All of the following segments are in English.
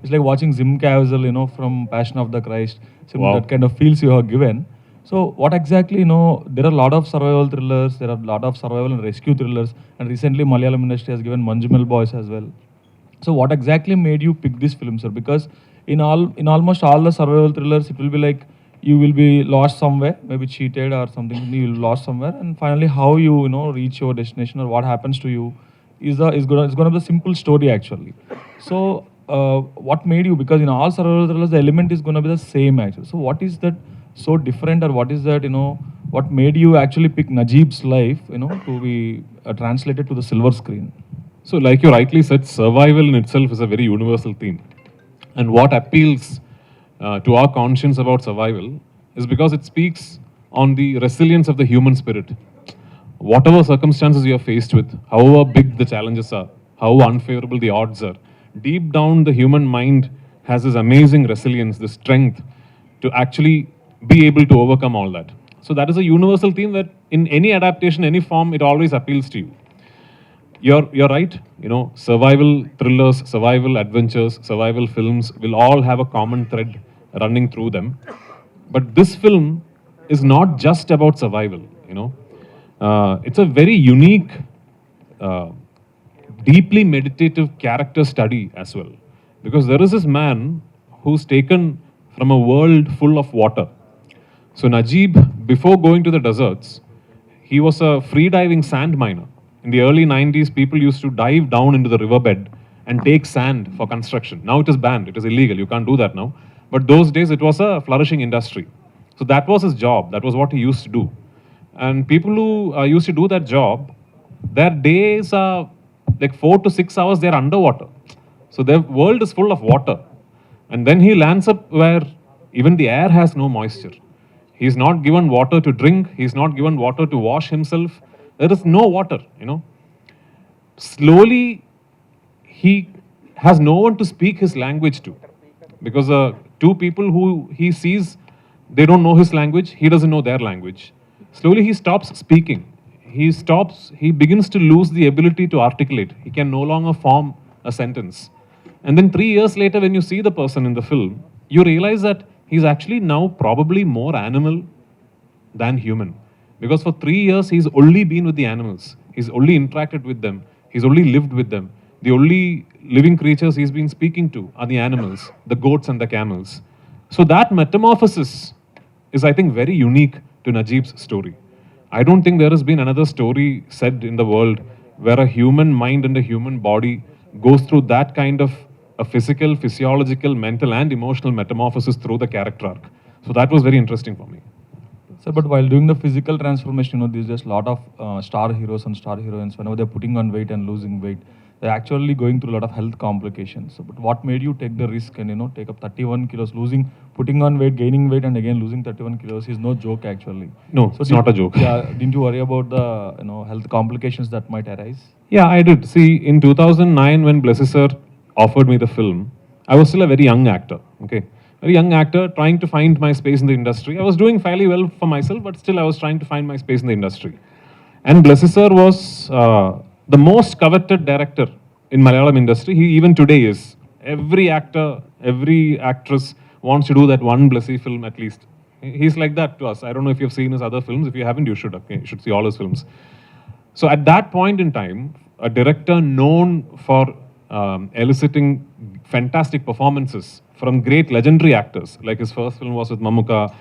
it's like watching Zim Caviezel, from Passion of the Christ. So Wow. that kind of feels you are given. So what exactly, there are a lot of survival thrillers, there are a lot of survival and rescue thrillers, and recently Malayalam industry has given Manjumal Boys as well. So what exactly made you pick this film, sir? Because in almost all the survival thrillers, it will be like you will be lost somewhere, maybe cheated or something. You will lost somewhere, and finally how you reach your destination or what happens to you is gonna be a simple story actually. So what made you? Because in all survival thrillers, the element is gonna be the same actually. So what is that so different, or what is that what made you actually pick Najib's life to be translated to the silver screen? So, like you rightly said, survival in itself is a very universal theme. And what appeals to our conscience about survival is because it speaks on the resilience of the human spirit. Whatever circumstances you are faced with, however big the challenges are, how unfavorable the odds are, deep down the human mind has this amazing resilience, this strength to actually be able to overcome all that. So that is a universal theme that in any adaptation, any form, it always appeals to you. You're right. Survival thrillers, survival adventures, survival films will all have a common thread running through them. But this film is not just about survival. It's a very unique, uh, deeply meditative character study as well, because there is this man who's taken from a world full of water. So Najib, before going to the deserts, he was a free-diving sand miner. In the early 90s, people used to dive down into the riverbed and take sand for construction. Now it is banned, it is illegal, you can't do that now. But those days, it was a flourishing industry. So that was his job, that was what he used to do. And people who used to do that job, their days are like 4 to 6 hours, they're underwater. So their world is full of water. And then he lands up where even the air has no moisture. He's not given water to drink. He's not given water to wash himself. There is no water. Slowly, he has no one to speak his language to. Because two people who he sees, they don't know his language. He doesn't know their language. Slowly, he stops speaking. He begins to lose the ability to articulate. He can no longer form a sentence. And then 3 years later, when you see the person in the film, you realize that he's actually now probably more animal than human. Because for 3 years, he's only been with the animals. He's only interacted with them. He's only lived with them. The only living creatures he's been speaking to are the animals, the goats and the camels. So that metamorphosis is, I think, very unique to Najib's story. I don't think there has been another story said in the world where a human mind and a human body goes through that kind of a physical, physiological, mental, and emotional metamorphosis through the character arc. So that was very interesting for me. Sir, but while doing the physical transformation, there's just a lot of star heroes and star heroines. Whenever they're putting on weight and losing weight, they're actually going through a lot of health complications. So, but what made you take the risk and take up 31 kilos, putting on weight, gaining weight, and again losing 31 kilos is no joke actually. No, so it's not a joke. Yeah, didn't you worry about the health complications that might arise? Yeah, I did. See, in 2009, when Blessy sir offered me the film, I was still a very young actor. Okay, very young actor trying to find my space in the industry. I was doing fairly well for myself, but still I was trying to find my space in the industry. And Blessy sir was the most coveted director in Malayalam industry. He even today is. Every actor, every actress wants to do that one Blessy film at least. He's like that to us. I don't know if you've seen his other films. If you haven't, you should. Okay, you should see all his films. So at that point in time, a director known for eliciting fantastic performances from great legendary actors, like his first film was with Mamuka,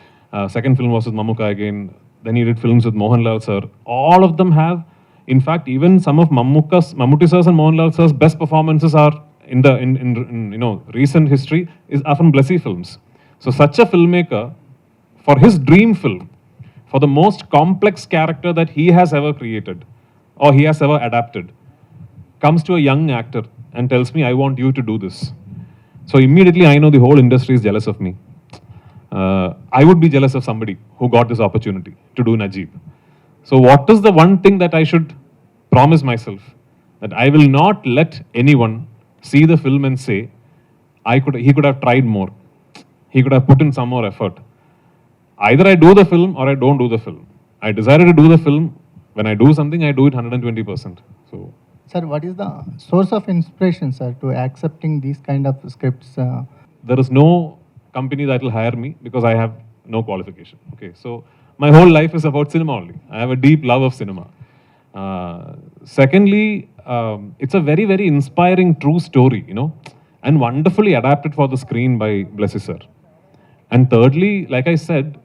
second film was with Mamuka again, then he did films with Mohanlal sir. All of them have, in fact, even some of Mammootty sir's and Mohanlal sir's best performances are in recent history are from Blessy films. So such a filmmaker, for his dream film, for the most complex character that he has ever created or he has ever adapted, comes to a young actor and tells me, I want you to do this. So immediately I know the whole industry is jealous of me. I would be jealous of somebody who got this opportunity to do Najib. So what is the one thing that I should promise myself? That I will not let anyone see the film and say, he could have tried more. He could have put in some more effort. Either I do the film or I don't do the film. I decided to do the film. When I do something, I do it 120%. So Sir, what is the source of inspiration, sir, to accepting these kind of scripts? There is no company that will hire me because I have no qualification. Okay, so my whole life is about cinema only. I have a deep love of cinema. Secondly, it's a very, very inspiring true story, you know, and wonderfully adapted for the screen by Blessy sir. And thirdly, like I said,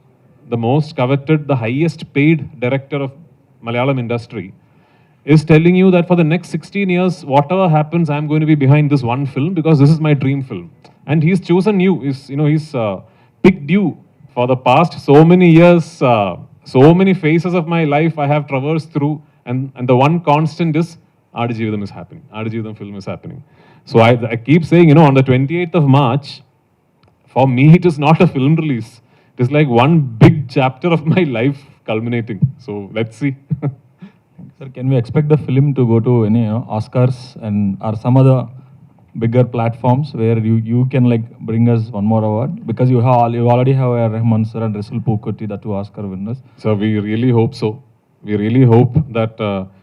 the most coveted, the highest paid director of Malayalam industry is telling you that for the next 16 years, whatever happens, I'm going to be behind this one film because this is my dream film. And he's chosen you. He's picked you for the past so many years, so many phases of my life I have traversed through. And the one constant is Aadu Jeevitham is happening. Aadu Jeevitham film is happening. So I keep saying, you know, on the 28th of March, for me, it is not a film release. It is like one big chapter of my life culminating. So let's see. Sir, can we expect the film to go to any Oscars and or some other bigger platforms where you can like bring us one more award? Because you already have a Rahman sir and Rasul Pokoti, the 2 Oscar winners. So we really hope so. We really hope that,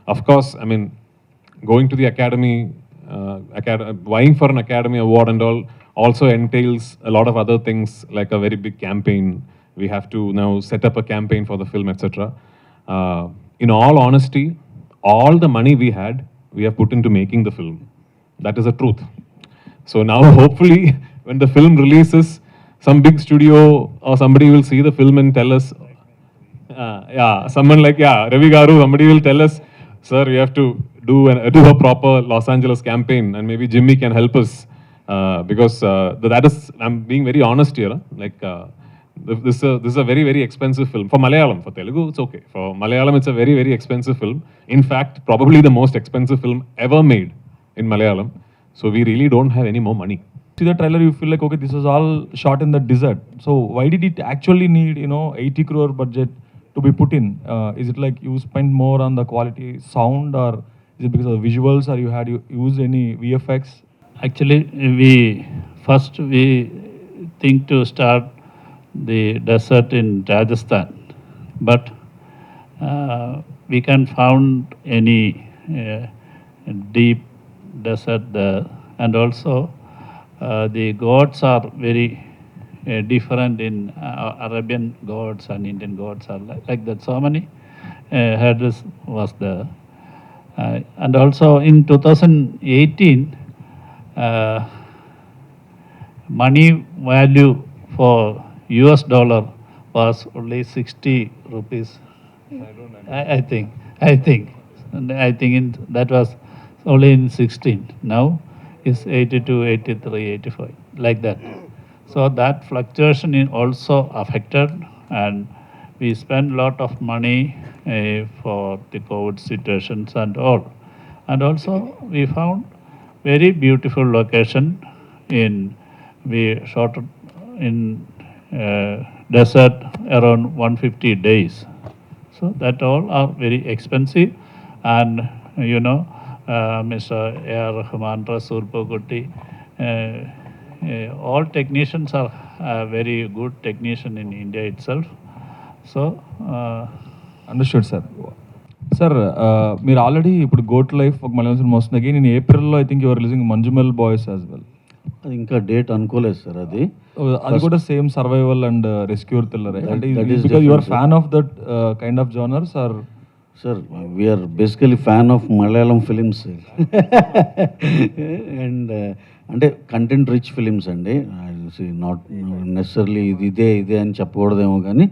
of course, I mean, going to the academy, vying for an academy award and all also entails a lot of other things like a very big campaign. We have to now set up a campaign for the film, etc. In all honesty, all the money we had, we have put into making the film. That is the truth. So now, hopefully, when the film releases, some big studio or somebody will see the film and tell us, someone like, Ravi Garu, somebody will tell us, sir, you have to do a proper Los Angeles campaign, and maybe Jimmy can help us. Because that is, I'm being very honest here, like, this is a very, very expensive film. For Malayalam, for Telugu, it's okay. For Malayalam, it's a very, very expensive film. In fact, probably the most expensive film ever made in Malayalam. So we really don't have any more money. See the trailer, you feel like, okay, this was all shot in the desert. So why did it actually need, 80 crore budget to be put in? Is it like you spent more on the quality sound, or is it because of the visuals, or you used any VFX? Actually, we think to start the desert in Rajasthan, but we can't found any deep desert there, and also the gods are very different in Arabian gods and Indian gods are like that. So many hurdles was there, and also in 2018. Money value for US dollar was only 60 rupees. I think that was only in 16. Now it's 82, 83, 85, like that. So that fluctuation is also affected, and we spend a lot of money for the COVID situations and all. And also we found very beautiful location we shot in desert around 150 days. So that all are very expensive, and Mr. A.R. Rahman, Rasul Pokoti, all technicians are very good technician in India itself. So Understood, sir. Sir, మీరు already ఇప్పుడు goat life ఒక Malayalam cinema వస్తుంది. Again in ఏప్రిల్లో I think your releasing Manjummel boys as well. అది ఇంకా date అనుకోలేదు sir. అది కూడా same survival and rescue thriller. అంటే because you are fan of that kind of genres are? Sir, we're basically fan of Malayalam films and అంటే content rich films అండి. Not necessarily ఇదే అని చెప్పకూడదేమో, కానీ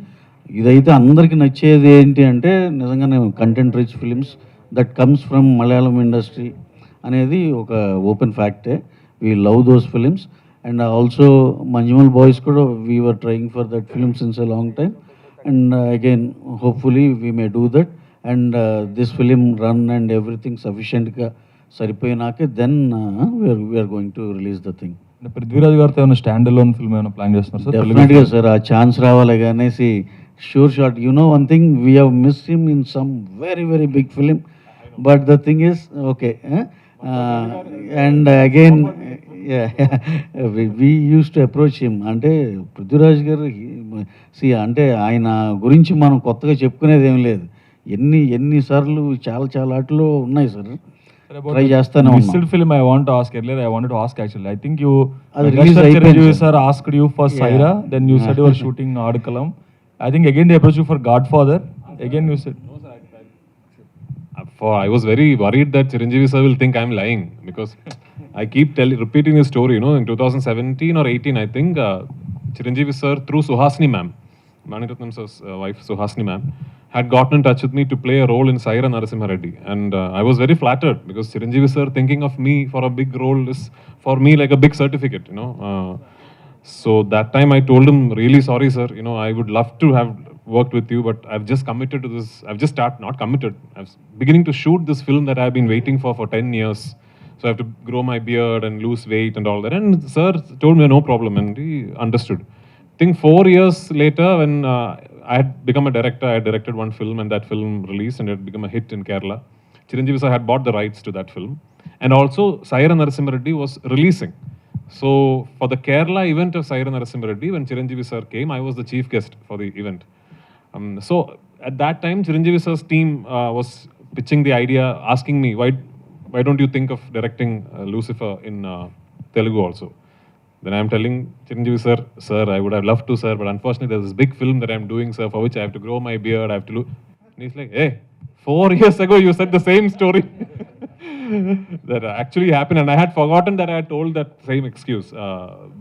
ఇదైతే అందరికీ నచ్చేది ఏంటి అంటే నిజంగానే content rich films that comes from Malayalam industry అనేది ఒక ఓపెన్ ఫ్యాక్టే. We love those films, and also Manjummel boys కూడా we were trying for that film since a long time, and again hopefully we may do that, and this film run and everything సఫిషియెంట్గా సరిపోయినాకే then we're going to release the thing. Prithviraj గారితో ఏమైనా stand alone film ఏమైనా plan చేస్తున్నారు సార్? డెఫినెట్గా sir, ఆ chance రావాలి అనేసి sure shot. You know one thing, we have missed him in some very very big film, but the thing is okay. And again we use to approach him. అంటే పృథ్వీరాజ్ గారు అంటే ఆయన గురించి మనం కొత్తగా చెప్పుకునేది ఏం లేదు. ఎన్నిసార్లు చాలా ఆటలు ఉన్నాయి సార్. ట్రై చేస్తానే ఉన్నాం. Missed film I want to ask earlier. I wanted to ask actually. I think you, అది Megastar release అయిపోయింది Chiranjeevi sir. sir asked you for Yeah. Saira. Then you said you were shooting Aadu. I think again they approached you for Godfather. Again you said. I was very worried that Chiranjeevi sir will think I'm lying because I keep repeating this story. You know, in 2017 or 18, I think Chiranjeevi sir through Suhasini ma'am, Maniratnam sir's wife Suhasini ma'am, had gotten in touch with me to play a role in Saira Narasimha Reddy, and I was very flattered because Chiranjeevi sir thinking of me for a big role is for me like a big certificate. You know, so that time I told him, really sorry sir. You know, I would love to have worked with you, but I've just committed to this. I've just not committed. I'm beginning to shoot this film that I've been waiting for 10 years. So I have to grow my beard and lose weight and all that. And sir told me no problem, and he understood. I think 4 years later, when I had become a director, I had directed one film, and that film released, and it had become a hit in Kerala. Chiranjeevi sir had bought the rights to that film, and also Saira Narasimha Reddy was releasing. So for the Kerala event of Saira Narasimha Reddy, when Chiranjeevi sir came, I was the chief guest for the event. So at that time, Chiranjeevi sir's team was pitching the idea, asking me, why don't you think of directing Lucifer in Telugu also? Then I'm telling Chiranjeevi sir, I would have loved to, sir, but unfortunately there's this big film that I'm doing, sir, for which I have to grow my beard, I have to look. And he's like, hey, 4 years ago you said the same story. That actually happened, and I had forgotten that I had told that same excuse.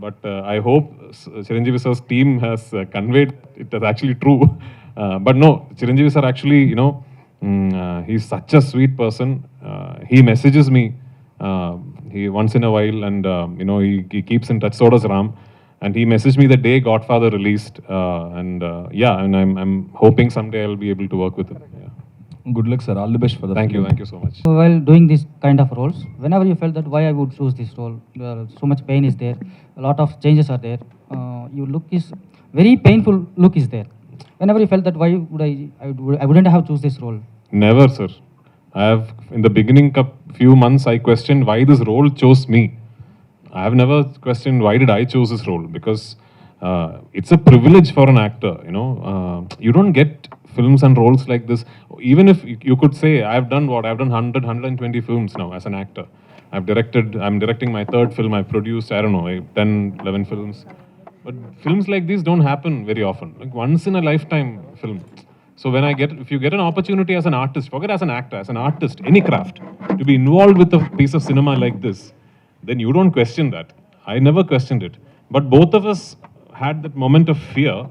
But I hope Chiranjeevi sir's team has conveyed it as actually true. But no, Chiranjeevi sir actually, you know, he's such a sweet person. He messages me he once in a while, and you know, he keeps in touch. So does Ram, and he messaged me the day Godfather released, and yeah, and I'm hoping someday I'll be able to work with him. Yeah. Good luck sir. All the best for the Thank film. you so much. So while doing this kind of roles, whenever you felt that why I would choose this role, so much pain is there, a lot of changes are there. Your look is very painful. Look is there. Whenever you felt that why would I wouldn't have choose this role. Never, sir. I have, in the beginning, few months, I questioned why this role chose me. I have never questioned why did I choose this role, because it's a privilege for an actor. You know, you don't get films and roles like this. Even if you could say, I've done 120 films now as an actor. I'm directing my third film. I've produced, I don't know, 10, 11 films. But films like these don't happen very often. Like once in a lifetime film. So if you get an opportunity as an artist, forget as an actor, as an artist, any craft, to be involved with a piece of cinema like this, then you don't question that. I never questioned it. But both of us had that moment of fear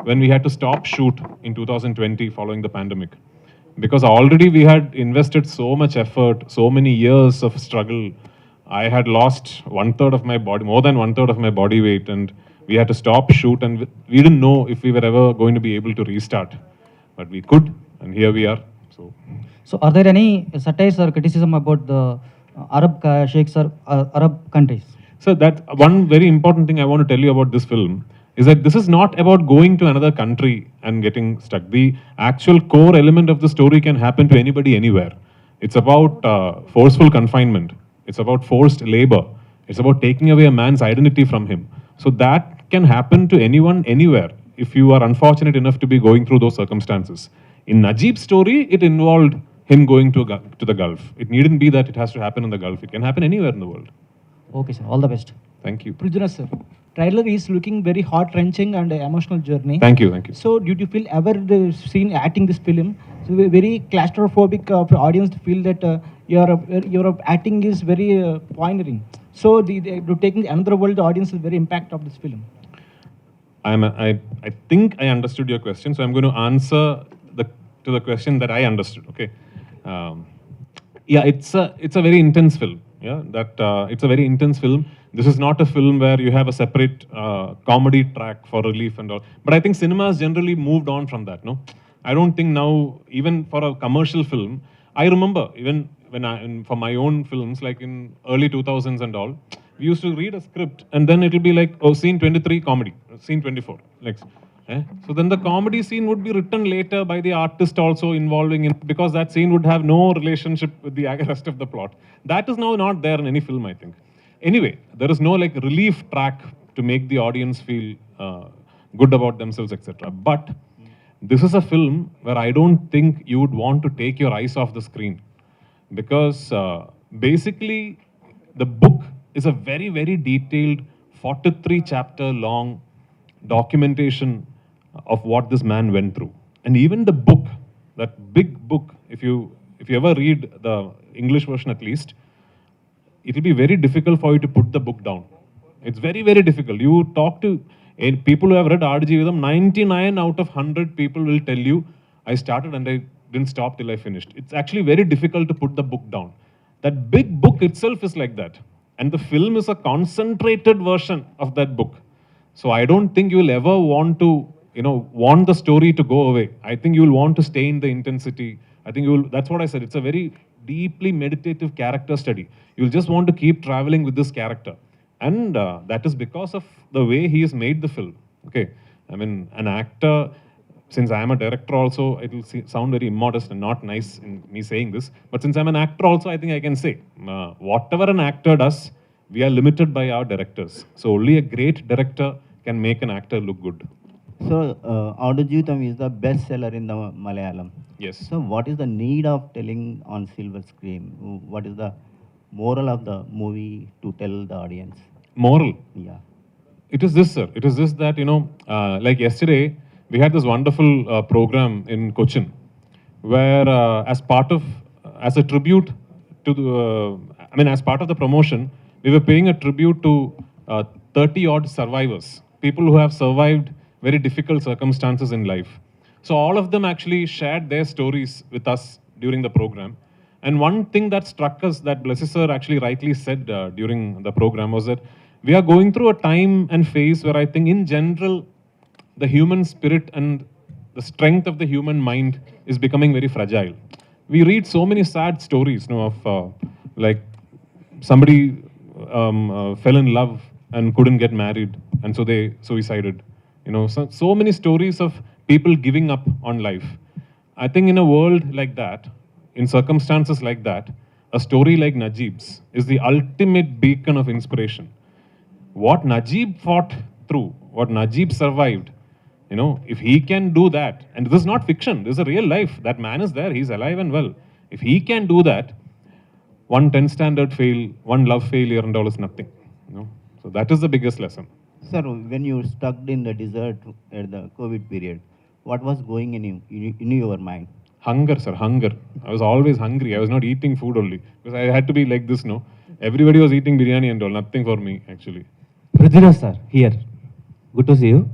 when we had to stop shoot in 2020 following the pandemic. Because already we had invested so much effort, so many years of struggle. I had lost 1/3 of my body, more than 1/3 of my body weight, and we had to stop shoot, and we didn't know if we were ever going to be able to restart. But we could, and here we are. So are there any satires or criticism about the Arab sheikhs or Arab countries? So that one very important thing I want to tell you about this film is that this is not about going to another country and getting stuck. The actual core element of the story can happen to anybody anywhere. It's about forceful confinement. It's about forced labor. It's about taking away a man's identity from him. So that can happen to anyone, anywhere, if you are unfortunate enough to be going through those circumstances. In Najib's story, it involved him going to the Gulf. It needn't be that it has to happen in the Gulf. It can happen anywhere in the world. Okay, sir. All the best. Thank you. Pruthviraj sir, trailer is looking very heart-wrenching and emotional journey. Thank you. So did you feel ever the scene acting this film, so very claustrophobic of the audience to feel that your acting is very pioneering. So the taking another world, the audience is very impact of this film. I think I understood your question, so I'm going to answer to the question that I understood. Okay. Yeah, it's a very intense film. Yeah, it's a very intense film. This is not a film where you have a separate comedy track for relief and all. But I think cinema has generally moved on from that. No, I don't think now, even for a commercial film, I remember even for my own films, like in early 2000s and all, we used to read a script and then it will be like, oh, scene 23 comedy, scene 24, like. So then the comedy scene would be written later by the artist also involving in, because that scene would have no relationship with the rest of the plot. That is now not there in any film, I think. Anyway, there is no like relief track to make the audience feel good about themselves, etc. But this is a film where I don't think you would want to take your eyes off the screen, because basically, the book is a very, very detailed 43 chapter long documentation of what this man went through. And even the book, that big book, if you ever read the English version at least, it will be very difficult for you to put the book down. It's very, very difficult. You talk to people who have read Aadu Jeevitham, 99 out of 100 people will tell you, I started and I didn't stop till I finished. It's actually very difficult to put the book down. That big book itself is like that. And the film is a concentrated version of that book. So I don't think you will ever want to, want the story to go away. I think you will want to stay in the intensity. I think that's what I said. It's a very deeply meditative character study. You'll just want to keep traveling with this character. And that is because of the way he has made the film. Okay. I mean, an actor, since I am a director also, it will sound very immodest and not nice in me saying this. But since I'm an actor also, I think I can say, whatever an actor does, we are limited by our directors. So only a great director can make an actor look good. So, Aadu Jeevitham is the bestseller in the Malayalam. Yes. So, what is the need of telling on silver screen? What is the moral of the movie to tell the audience? Moral? Yeah. It is this, sir. It is this that, like yesterday, we had this wonderful program in Cochin, where as a tribute to the, as part of the promotion, we were paying a tribute to 30 odd survivors, people who have survived very difficult circumstances in life. So all of them actually shared their stories with us during the program. And one thing that struck us that Blessy sir actually rightly said during the program was that we are going through a time and phase where I think in general, the human spirit and the strength of the human mind is becoming very fragile. We read so many sad stories, of like somebody fell in love and couldn't get married, and so they suicided. So many stories of people giving up on life. I think in a world like that, in circumstances like that, a story like Najib's is the ultimate beacon of inspiration. What Najib fought through, what Najib survived, if he can do that, and this is not fiction, this is a real life, that man is there, he's alive and well. If he can do that, one 10 standard fail, one love failure and all is nothing. So that is the biggest lesson. Sir, when you stuck in the desert at the COVID period, what was going in your mind? Hunger, sir, hunger. I was always hungry. I was not eating food only. Because I had to be like this, Everybody was eating biryani and all. Nothing for me, actually. Pruthviraj sir, here. Good to see you.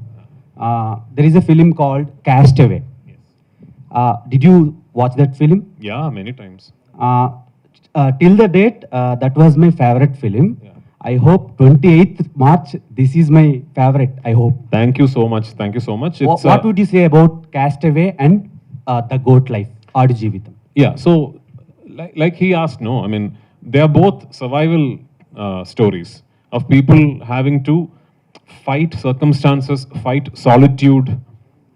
There is a film called Castaway. Yes. Did you watch that film? Yeah, many times. Till the date, that was my favorite film. Yeah. I hope 28th March, this is my favorite, I hope. Thank you so much. Thank you so much. What would you say about Castaway and the Goat Life, Aadu Jeevitham? Yeah, so like he asked, they are both survival stories of people having to fight circumstances, fight solitude,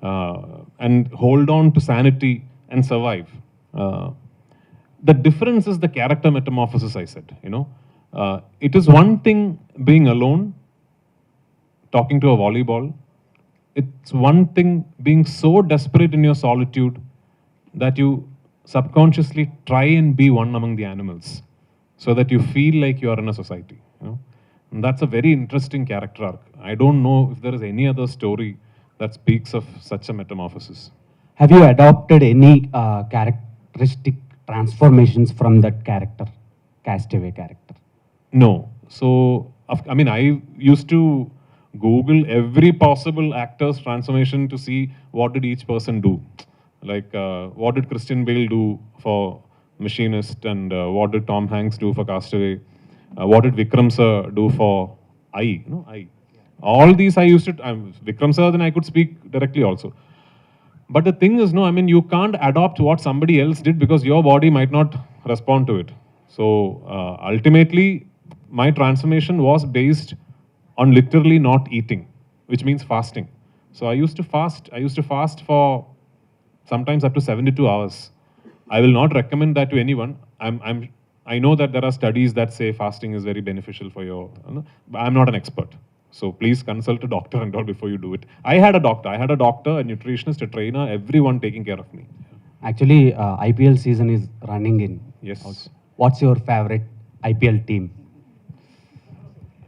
and hold on to sanity and survive. The difference is the character metamorphosis, I said, It is one thing being alone, talking to a volleyball. It's one thing being so desperate in your solitude that you subconsciously try and be one among the animals so that you feel like you are in a society. And that's a very interesting character arc. I don't know if there is any other story that speaks of such a metamorphosis. Have you adopted any characteristic transformations from that character, Castaway character? No. So, I used to Google every possible actor's transformation to see what did each person do. Like, what did Christian Bale do for Machinist, and what did Tom Hanks do for Castaway? What did Vikram sir do for I? All these I used to, Vikram sir, then I could speak directly also. But the thing is, you can't adopt what somebody else did because your body might not respond to it. So, ultimately, my transformation was based on literally not eating, which means fasting. So I used to fast. I used to fast for sometimes up to 72 hours. I will not recommend that to anyone. I know that there are studies that say fasting is very beneficial for your, but I'm not an expert. So please consult a doctor and all before you do it. I had a doctor, a nutritionist, a trainer, everyone taking care of me. Actually, IPL season is running in. Yes. What's your favorite IPL team?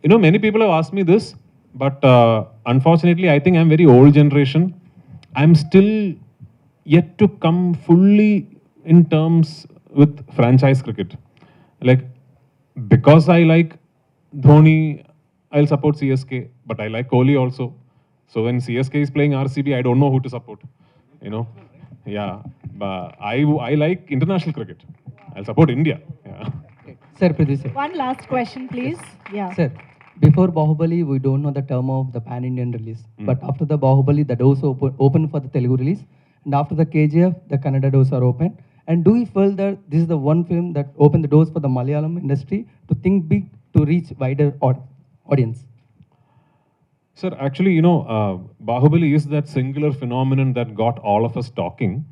You know, many people have asked me this, but unfortunately, I think I'm very old generation. I'm still yet to come fully in terms with franchise cricket. Like, because I like Dhoni, I'll support CSK, but I like Kohli also. So when CSK is playing RCB, I don't know who to support. You know, yeah. But I like international cricket. I'll support India. Yeah. Sir, Prithvi sir. One last question, please. Yeah. Sir, before Bahubali, we don't know the term of the pan-Indian release. But after the Bahubali, the doors open for the Telugu release. And after the KGF, the Kannada doors are open. And do you feel that this is the one film that opened the doors for the Malayalam industry to think big, to reach wider audience? Sir, actually, you know, Bahubali is that singular phenomenon that got all of us talking.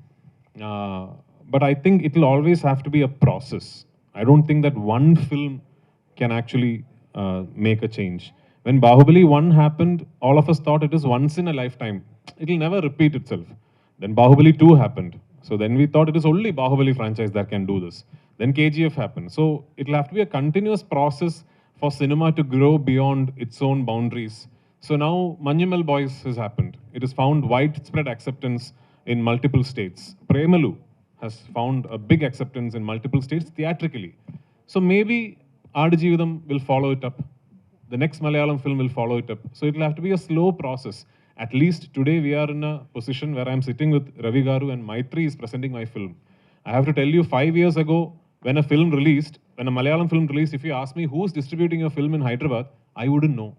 But I think it will always have to be a process. I don't think that one film can actually make a change. When Bahubali 1 happened, all of us thought it is once in a lifetime. It will never repeat itself. Then Bahubali 2 happened. So then we thought it is only Bahubali franchise that can do this. Then KGF happened. So it will have to be a continuous process for cinema to grow beyond its own boundaries. So now Manjumal Boys has happened. It has found widespread acceptance in multiple states. Premalu has found a big acceptance in multiple states theatrically. So maybe Aadu Jeevitham will follow it up. The next Malayalam film will follow it up. So it will have to be a slow process. At least today we are in a position where I'm sitting with Ravi Garu and Maitri is presenting my film. I have to tell you, 5 years ago, when a film released, when a Malayalam film released, if you ask me who's distributing your film in Hyderabad, I wouldn't know.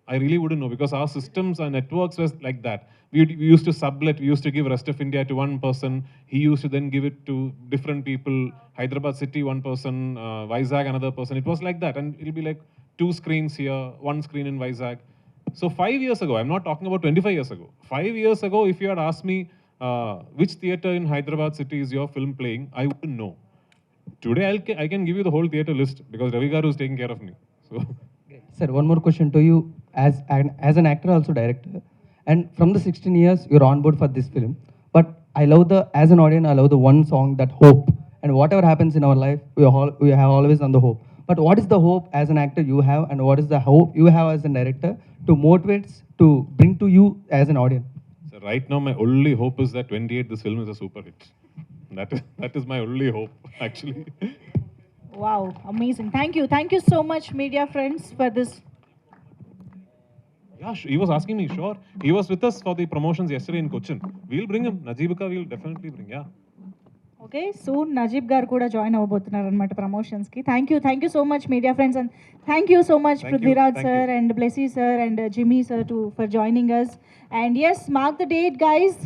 I really wouldn't know because our systems and networks was like that. We used to sublet, we used to give rest of India to one person. He used to then give it to different people. Hyderabad city, one person, Vizag, another person. It was like that. And it'll be like 2 screens here, 1 screen in Vizag. So 5 years ago, I'm not talking about 25 years ago. 5 years ago, if you had asked me which theater in Hyderabad city is your film playing, I wouldn't know. Today, I can give you the whole theater list because Ravi Garu is taking care of me. So. Sir, one more question to you as an actor, also director. And from the 16 years, you're on board for this film. But I love as an audience, I love the one song, that hope. And whatever happens in our life, we have always on the hope. But what is the hope as an actor you have, and what is the hope you have as a director to motivate, to bring to you as an audience? So right now, my only hope is that 28, this film is a super hit. That is my only hope, actually. Wow, amazing. Thank you. Thank you so much, media friends, for this. Yeah, he was asking me, sure. He was with us for the promotions yesterday in Cochin. We'll bring him. Najibka we'll definitely bring, yeah. Okay, soon Najib Gar kuda join avabothunaru annamata promotions ki. Thank you so much, media friends, and thank you so much, Pruthviraj sir and Blessy sir and Jimmy sir for joining us. And yes, mark the date, guys.